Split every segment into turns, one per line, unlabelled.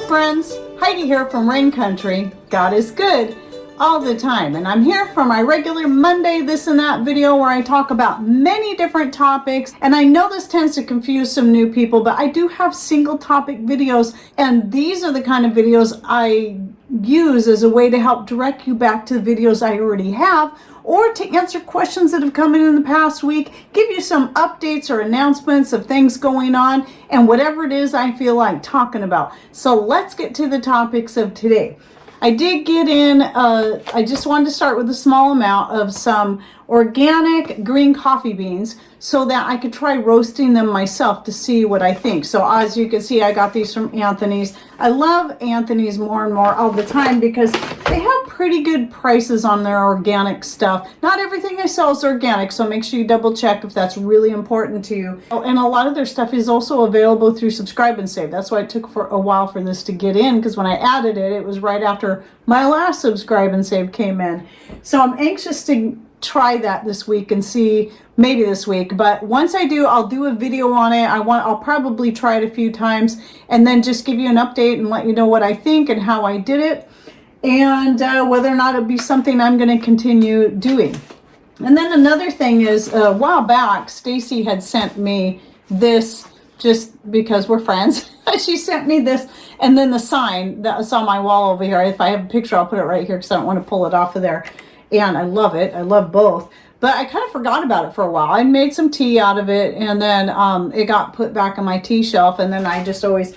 friends, Heidi here from Rain Country. God is good all the time, and I'm here for my regular Monday this and that video where I talk about many different topics. And I know this tends to confuse some new people, but I do have single topic videos, and these are the kind of videos I use as a way to help direct you back to the videos I already have, or to answer questions that have come in the past week, give you some updates or announcements of things going on, and whatever it is I feel like talking about. So let's get to the topics of today. I did get in, I just wanted to start with a small amount of some organic green coffee beans so that I could try roasting them myself to see what I think. So as you can see, I got these from Anthony's. I love Anthony's more and more all the time because they have pretty good prices on their organic stuff. Not everything they sell is organic, so make sure you double check if that's really important to you. And a lot of their stuff is also available through Subscribe and Save. That's why it took for a while for this to get in, because when I added it, it was right after my last Subscribe and Save came in. So I'm anxious to try that this week and see, maybe this week, but once I do, I'll do a video on it. I'll probably try it a few times and then just give you an update and let you know what I think and how I did it, and whether or not it'll be something I'm going to continue doing. And then another thing is, a while back, Stacy had sent me this, just because we're friends. She sent me this, and then the sign that's on my wall over here. If I have a picture, I'll put it right here because I don't want to pull it off of there. And I love it. I love both. But I kind of forgot about it for a while. I made some tea out of it, and then it got put back on my tea shelf, and then I just always,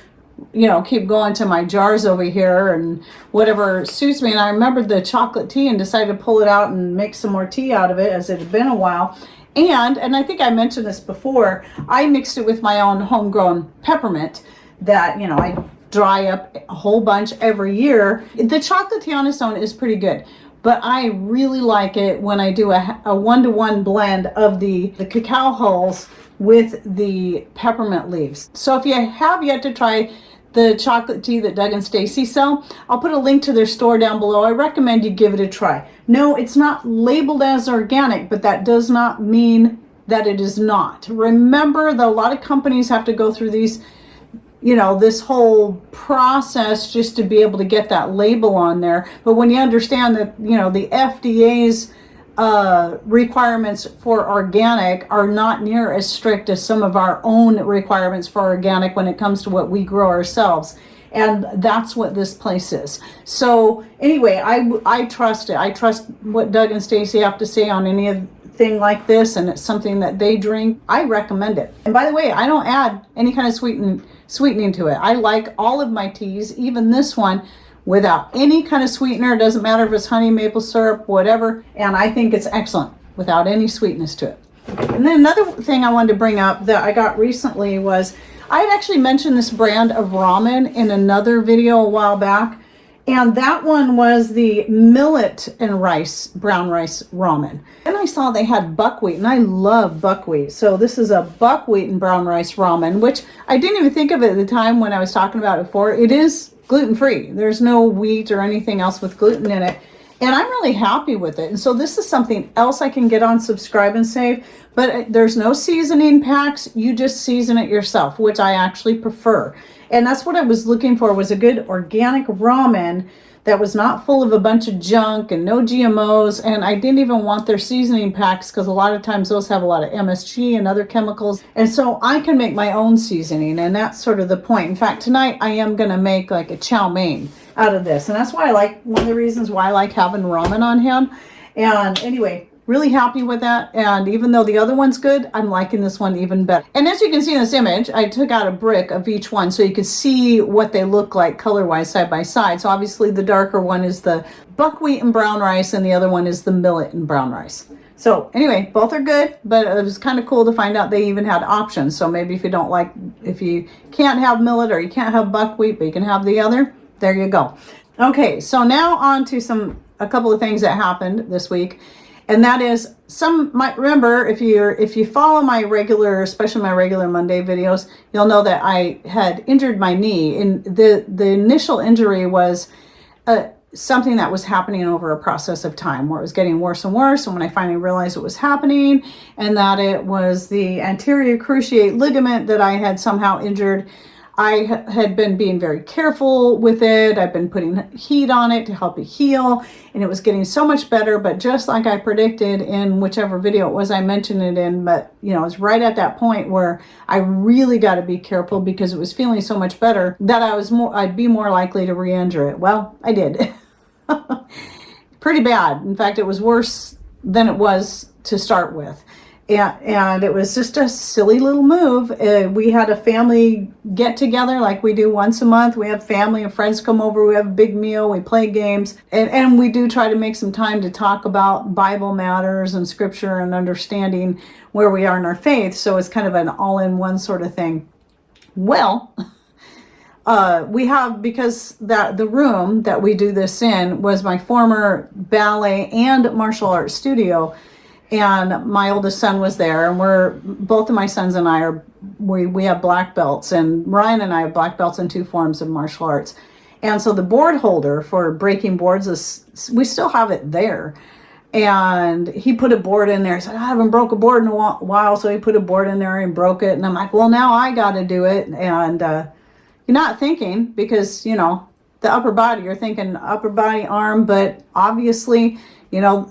keep going to my jars over here and whatever suits me. And I remembered the chocolate tea and decided to pull it out and make some more tea out of it, as it had been a while. And I think I mentioned this before, I mixed it with my own homegrown peppermint that, I dry up a whole bunch every year. The chocolate tea on its own is pretty good, but I really like it when I do a one-to-one blend of the cacao hulls with the peppermint leaves. So if you have yet to try the chocolate tea that Doug and Stacy sell, I'll put a link to their store down below. I recommend you give it a try. No, it's not labeled as organic, but that does not mean that it is not. Remember that a lot of companies have to go through these, this whole process just to be able to get that label on there. But when you understand that, the FDA's requirements for organic are not near as strict as some of our own requirements for organic when it comes to what we grow ourselves. And that's what this place is. So anyway, I trust it. I trust what Doug and Stacy have to say on anything like this, and it's something that they drink. I recommend it. And by the way, I don't add any kind of sweetening to it. I like all of my teas, even this one, without any kind of sweetener. It doesn't matter if it's honey, maple syrup, whatever. And I think it's excellent without any sweetness to it. And then another thing I wanted to bring up that I got recently was, I had actually mentioned this brand of ramen in another video a while back. And that one was the millet and rice, brown rice ramen. And I saw they had buckwheat, and I love buckwheat. So this is a buckwheat and brown rice ramen, which I didn't even think of it at the time when I was talking about it before. It is gluten-free. There's no wheat or anything else with gluten in it. And I'm really happy with it. And so this is something else I can get on Subscribe and Save. But there's no seasoning packs. You just season it yourself, which I actually prefer. And that's what I was looking for, was a good organic ramen that was not full of a bunch of junk and no GMOs. And I didn't even want their seasoning packs, because a lot of times those have a lot of MSG and other chemicals. And so I can make my own seasoning, and that's sort of the point. In fact, tonight I am going to make like a chow mein out of this. And that's why one of the reasons why I like having ramen on hand. And anyway, really happy with that. And even though the other one's good, I'm liking this one even better. And as you can see in this image, I took out a brick of each one so you could see what they look like color-wise side by side. So obviously the darker one is the buckwheat and brown rice, and the other one is the millet and brown rice. So anyway, both are good, but it was kind of cool to find out they even had options. So maybe if you can't have millet or you can't have buckwheat, but you can have the other, there you go. Okay, so now on to a couple of things that happened this week. And that is, some might remember, if you follow my regular, especially my regular Monday videos, you'll know that I had injured my knee. And the initial injury was something that was happening over a process of time, where it was getting worse and worse. And when I finally realized it was happening, and that it was the anterior cruciate ligament that I had somehow injured, had been being very careful with it. I've been putting heat on it to help it heal, and it was getting so much better. But just like I predicted in whichever video it was I mentioned it in, but you know, it's right at that point where I really got to be careful because it was feeling so much better that I'd be more likely to re-injure it. Well, I did. Pretty bad. In fact, it was worse than it was to start with. And it was just a silly little move. We had a family get together like we do once a month. We have family and friends come over. We have a big meal. We play games. And we do try to make some time to talk about Bible matters and scripture and understanding where we are in our faith. So it's kind of an all-in-one sort of thing. Well, we have, because the room that we do this in was my former ballet and martial arts studio. And my oldest son was there, and both of my sons and I we have black belts, and Ryan and I have black belts in 2 forms of martial arts. And so the board holder for breaking boards we still have it there. And he put a board in there. He said, I haven't broke a board in a while. So he put a board in there and broke it. And I'm like, well, now I got to do it. And you're not thinking, because, you know, the upper body, you're thinking upper body, arm, but obviously, you know,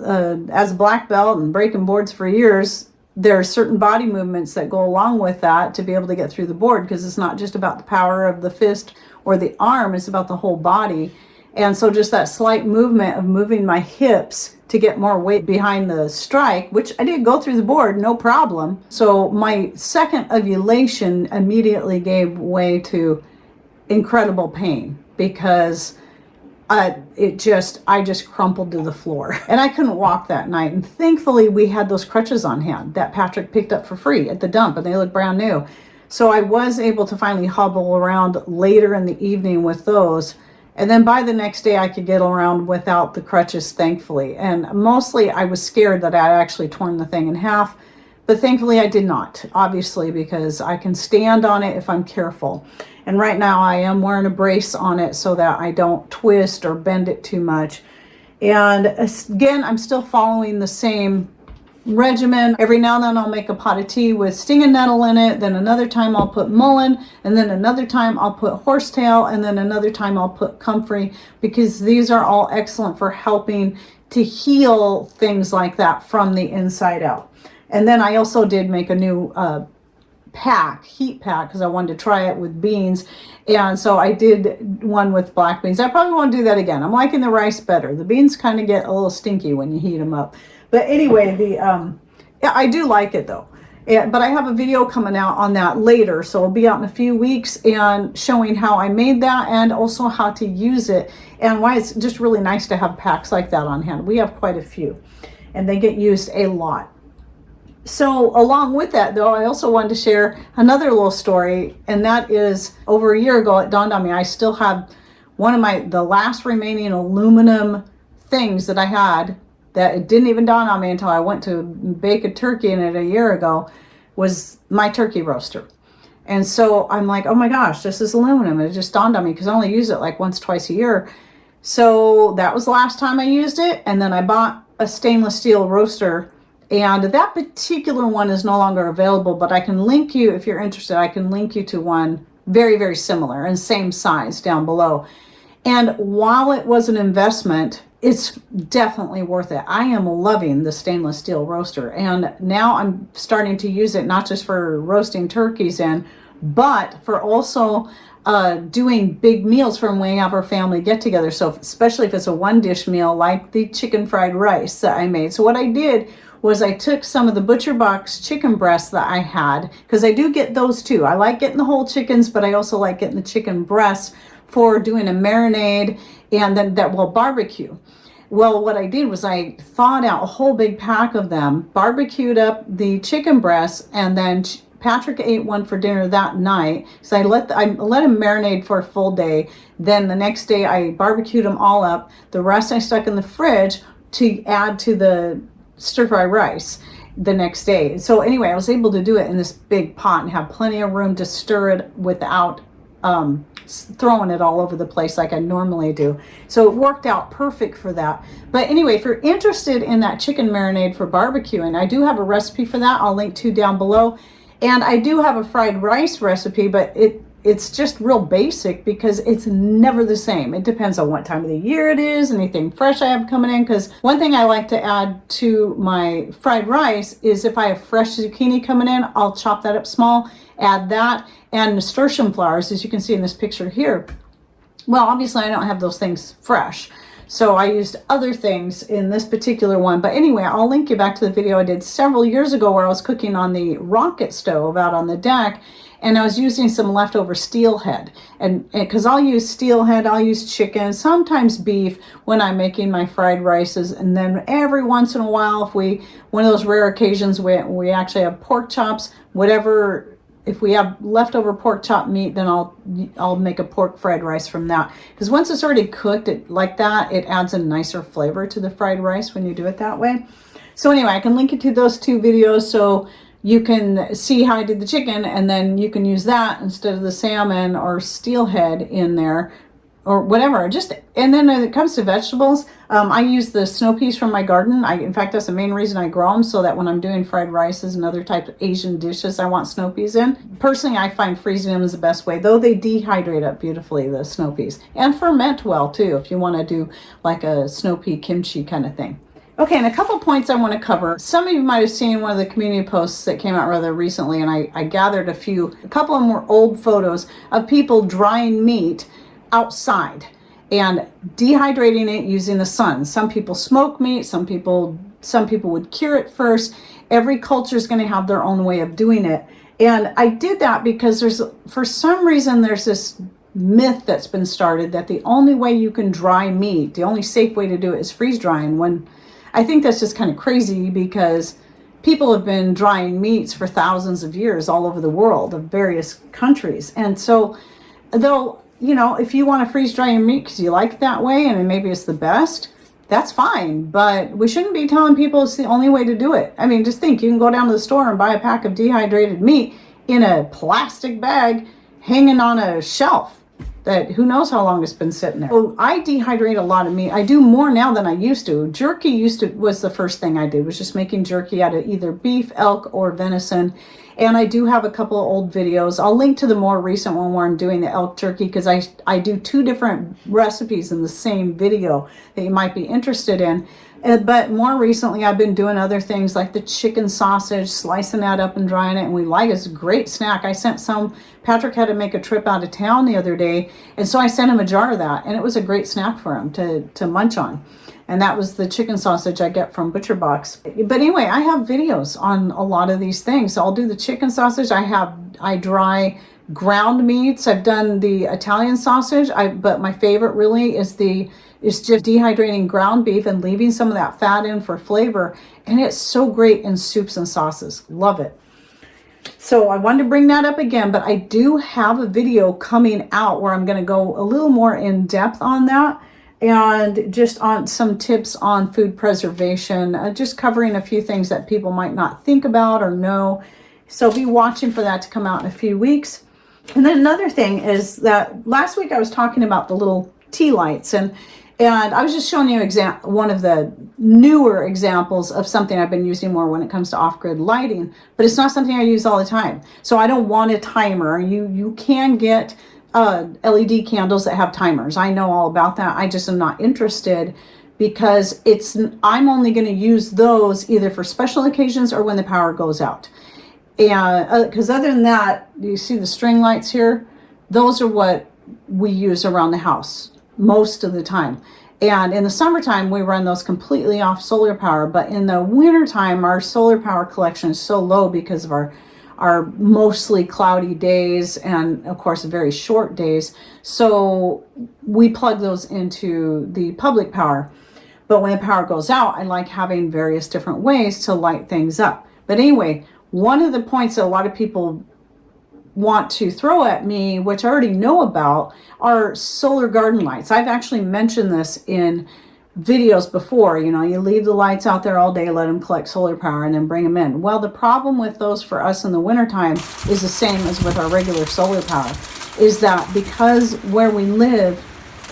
as a black belt and breaking boards for years, there are certain body movements that go along with that to be able to get through the board, because it's not just about the power of the fist or the arm, it's about the whole body. And so just that slight movement of moving my hips to get more weight behind the strike, which I did go through the board, no problem. So my second ovulation immediately gave way to incredible pain, because I just crumpled to the floor and I couldn't walk that night. And thankfully we had those crutches on hand that Patrick picked up for free at the dump, and they look brand new. So I was able to finally hobble around later in the evening with those. And then by the next day I could get around without the crutches, thankfully. And mostly I was scared that I had actually torn the thing in half, but thankfully I did not, obviously, because I can stand on it if I'm careful. And right now I am wearing a brace on it so that I don't twist or bend it too much. And again, I'm still following the same regimen. Every now and then I'll make a pot of tea with stinging nettle in it. Then another time I'll put mullein. And then another time I'll put horsetail. And then another time I'll put comfrey, because these are all excellent for helping to heal things like that from the inside out. And then I also did make a new heat pack, because I wanted to try it with beans. And so I did one with black beans. I probably won't do that again. I'm liking the rice better. The beans kind of get a little stinky when you heat them up. But anyway, yeah, I do like it though. But I have a video coming out on that later. So it'll be out in a few weeks and showing how I made that, and also how to use it, and why it's just really nice to have packs like that on hand. We have quite a few, and they get used a lot. So along with that though, I also wanted to share another little story, and that is, over a year ago it dawned on me I still have one of the last remaining aluminum things that I had, that it didn't even dawn on me until I went to bake a turkey in it a year ago, was my turkey roaster. And so I'm like, oh my gosh, this is aluminum. And it just dawned on me, because I only use it like once, twice a year. So that was the last time I used it. And then I bought a stainless steel roaster, and that particular one is no longer available, but I can link you, if you're interested, I can link you to one very, very similar and same size down below. And while it was an investment, it's definitely worth it. I am loving the stainless steel roaster, and now I'm starting to use it not just for roasting turkeys in, but for also doing big meals from when we have our family get together. So especially if it's a one dish meal like the chicken fried rice that I made. So what I did was I took some of the butcher box chicken breasts that I had, because I do get those too. I like getting the whole chickens, but I also like getting the chicken breasts for doing a marinade and then that will barbecue. Well, what I did was I thawed out a whole big pack of them, barbecued up the chicken breasts, and then Patrick ate one for dinner that night. So I let him marinate for a full day. Then the next day I barbecued them all up. The rest I stuck in the fridge to add to the stir-fry rice the next day. So anyway, I was able to do it in this big pot and have plenty of room to stir it without throwing it all over the place like I normally do. So it worked out perfect for that. But anyway, if you're interested in that chicken marinade for barbecuing, I do have a recipe for that. I'll link to down below. And I do have a fried rice recipe, but it's just real basic because it's never the same. It depends on what time of the year it is, anything fresh I have coming in. Because one thing I like to add to my fried rice is if I have fresh zucchini coming in, I'll chop that up small, add that, and nasturtium flowers, as you can see in this picture here. Well, obviously I don't have those things fresh, so I used other things in this particular one. But anyway, I'll link you back to the video I did several years ago where I was cooking on the rocket stove out on the deck, and I was using some leftover steelhead. And because I'll use steelhead, I'll use chicken, sometimes beef when I'm making my fried rices. And then every once in a while, if one of those rare occasions we actually have pork chops, whatever. If we have leftover pork chop meat, then I'll make a pork fried rice from that. Because once it's already cooked like that, it adds a nicer flavor to the fried rice when you do it that way. So anyway, I can link you to those two videos so you can see how I did the chicken, and then you can use that instead of the salmon or steelhead in there or whatever. And then when it comes to vegetables, I use the snow peas from my garden. In fact, that's the main reason I grow them, so that when I'm doing fried rices and other types of Asian dishes I want snow peas in. Personally, I find freezing them is the best way, though they dehydrate up beautifully, the snow peas, and ferment well too if you want to do like a snow pea kimchi kind of thing. Okay, and a couple points I want to cover. Some of you might have seen one of the community posts that came out rather recently, and I gathered a couple of them were old photos of people drying meat outside and dehydrating it using the sun. Some people smoke meat, some people would cure it first. Every culture is going to have their own way of doing it. And I did that because for some reason there's this myth that's been started that the only way you can dry meat, the only safe way to do it is freeze drying, when I think that's just kind of crazy, because people have been drying meats for thousands of years all over the world of various countries. And so, though, if you want to freeze dry your meat because you like it that way and maybe it's the best, that's fine. But we shouldn't be telling people it's the only way to do it. I mean, just think, you can go down to the store and buy a pack of dehydrated meat in a plastic bag hanging on a shelf that who knows how long it's been sitting there. So I dehydrate a lot of meat. I do more now than I used to. Jerky was the first thing I did, was just making jerky out of either beef, elk, or venison. And I do have a couple of old videos. I'll link to the more recent one where I'm doing the elk jerky, because I do two different recipes in the same video that you might be interested in. But more recently, I've been doing other things like the chicken sausage, slicing that up and drying it. And we like it. It's a great snack. I sent some. Patrick had to make a trip out of town the other day, and so I sent him a jar of that. And it was a great snack for him to munch on. And that was the chicken sausage I get from Butcher Box. But anyway, I have videos on a lot of these things. So I'll do the chicken sausage. I dry ground meats. I've done the Italian sausage. But my favorite really is just dehydrating ground beef and leaving some of that fat in for flavor. And it's so great in soups and sauces. Love it. So I wanted to bring that up again, but I do have a video coming out where I'm going to go a little more in depth on that, and just on some tips on food preservation, just covering a few things that people might not think about or know. So be watching for that to come out in a few weeks. And then another thing is that last week I was talking about the little tea lights, and I was just showing you one of the newer examples of something I've been using more when it comes to off-grid lighting, but it's not something I use all the time. So I don't want a timer. You can get LED candles that have timers. I know all about that. I just am not interested, because I'm only going to use those either for special occasions or when the power goes out. And because other than that, you see the string lights here? Those are what we use around the house most of the time. And in the summertime, we run those completely off solar power. But in the wintertime, our solar power collection is so low because of our mostly cloudy days and, of course, very short days. So we plug those into the public power. But when the power goes out, I like having various different ways to light things up. But anyway, one of the points that a lot of people want to throw at me, which I already know about, are solar garden lights. I've actually mentioned this in videos before. You leave the lights out there all day, let them collect solar power, and then bring them in. Well, the problem with those for us in the wintertime is the same as with our regular solar power, is that because where we live,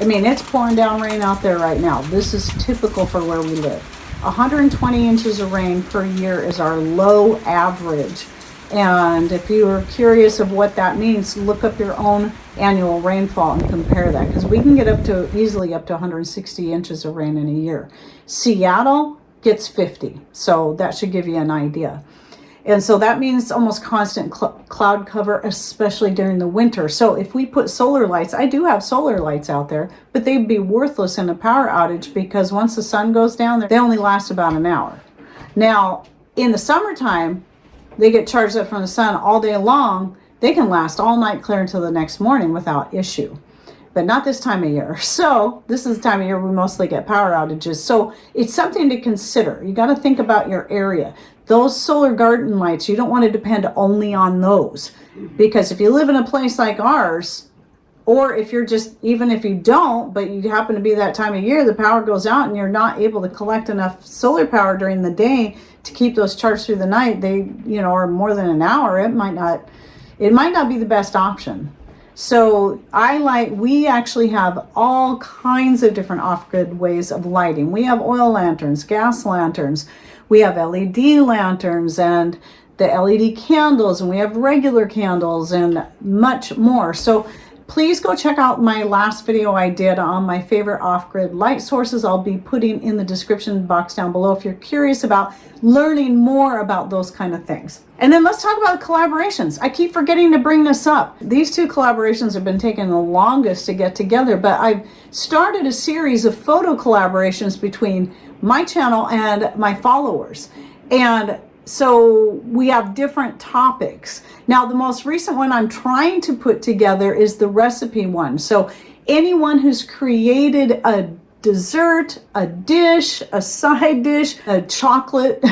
I mean, it's pouring down rain out there right now. This is typical for where we live. 120 inches of rain per year is our low average. And if you are curious of what that means, look up your own annual rainfall and compare that, because we can get up to easily up to 160 inches of rain in a year. Seattle gets 50, so that should give you an idea. And so that means almost constant cloud cover, especially during the winter. So if we put solar lights, I do have solar lights out there, but they'd be worthless in a power outage, because once the sun goes down, they only last about an hour. Now, in the summertime, they get charged up from the sun all day long. They can last all night clear until the next morning without issue. But not this time of year. So this is the time of year we mostly get power outages. So it's something to consider. You got to think about your area. Those solar garden lights, you don't want to depend only on those. Because if you live in a place like ours, or if you're just, even if you don't, but you happen to be that time of year, the power goes out and you're not able to collect enough solar power during the day to keep those charged through the night, they, or more than an hour, it might not be the best option. So we actually have all kinds of different off-grid ways of lighting. We have oil lanterns, gas lanterns, we have LED lanterns and the LED candles, and we have regular candles and much more. So please go check out my last video I did on my favorite off-grid light sources. I'll be putting in the description box down below if you're curious about learning more about those kind of things. And then let's talk about collaborations. I keep forgetting to bring this up. These two collaborations have been taking the longest to get together, but I've started a series of photo collaborations between my channel and my followers. And so we have different topics. Now, the most recent one I'm trying to put together is the recipe one. So anyone who's created a dessert, a dish, a side dish, a chocolate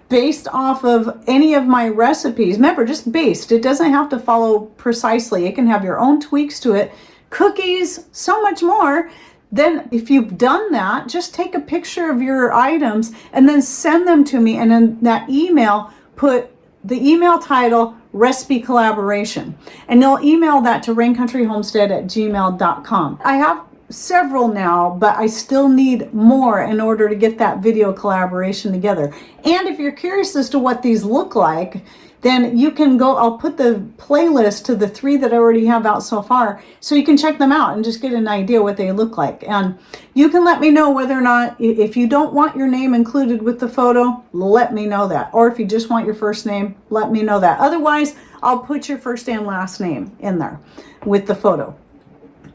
based off of any of my recipes, remember, just based, it doesn't have to follow precisely. It can have your own tweaks to it, cookies, so much more. Then if you've done that, just take a picture of your items and then send them to me. And in that email, put the email title, Recipe Collaboration. And you'll email that to raincountryhomestead@gmail.com. I have several now, but I still need more in order to get that video collaboration together. And if you're curious as to what these look like, then you can go, I'll put the playlist to the 3 that I already have out so far, so you can check them out and just get an idea what they look like. And you can let me know whether or not, if you don't want your name included with the photo, let me know that. Or if you just want your first name, let me know that. Otherwise, I'll put your first and last name in there with the photo.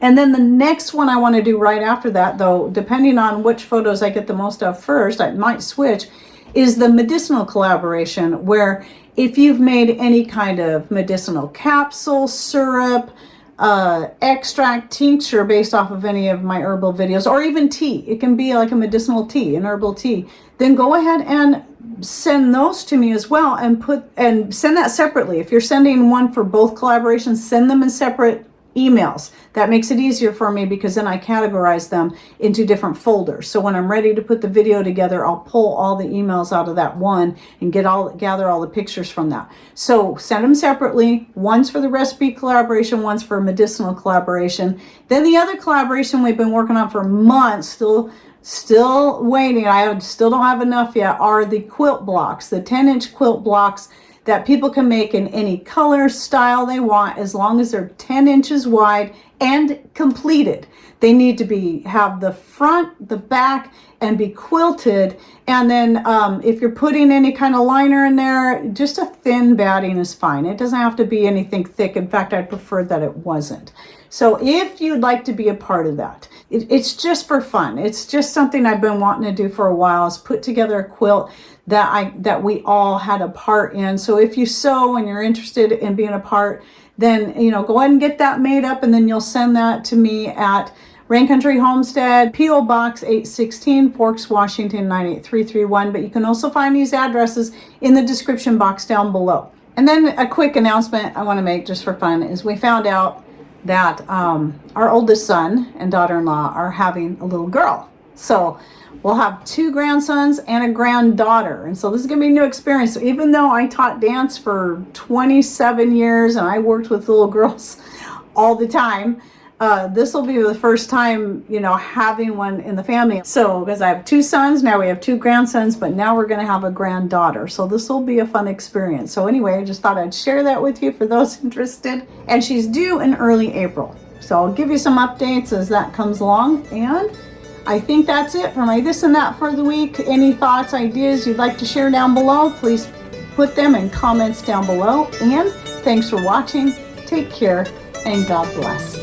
And then the next one I want to do right after that, though, depending on which photos I get the most of first, I might switch, is the medicinal collaboration, where if you've made any kind of medicinal capsule, syrup, extract, tincture based off of any of my herbal videos, or even tea, it can be like a medicinal tea, an herbal tea, then go ahead and send those to me as well, and send that separately. If you're sending one for both collaborations, send them in separate emails. That makes it easier for me, because then I categorize them into different folders. So when I'm ready to put the video together, I'll pull all the emails out of that one and gather all the pictures from that. So send them separately. One's for the recipe collaboration, one's for medicinal collaboration. Then the other collaboration we've been working on for months, still waiting, I still don't have enough yet, are the quilt blocks, the 10-inch quilt blocks that people can make in any color, style they want, as long as they're 10 inches wide and completed. They need to have the front, the back, and be quilted. And then if you're putting any kind of liner in there, just a thin batting is fine. It doesn't have to be anything thick. In fact, I prefer that it wasn't. So if you'd like to be a part of that, it's just for fun. It's just something I've been wanting to do for a while, is put together a quilt that we all had a part in. So if you sew and you're interested in being a part, then go ahead and get that made up, and then you'll send that to me at Rain Country Homestead, P.O. Box 816, Forks, Washington 98331. But you can also find these addresses in the description box down below. And then a quick announcement I want to make just for fun is we found out that our oldest son and daughter-in-law are having a little girl. So we'll have 2 grandsons and a granddaughter. And so this is going to be a new experience. So even though I taught dance for 27 years and I worked with little girls all the time, this will be the first time, you know, having one in the family. So, because I have 2 sons, now we have 2 grandsons, but now we're going to have a granddaughter. So this will be a fun experience. So anyway, I just thought I'd share that with you for those interested. And she's due in early April. So I'll give you some updates as that comes along. And I think that's it for my this and that for the week. Any thoughts, ideas you'd like to share down below, please put them in comments down below. And thanks for watching. Take care and God bless.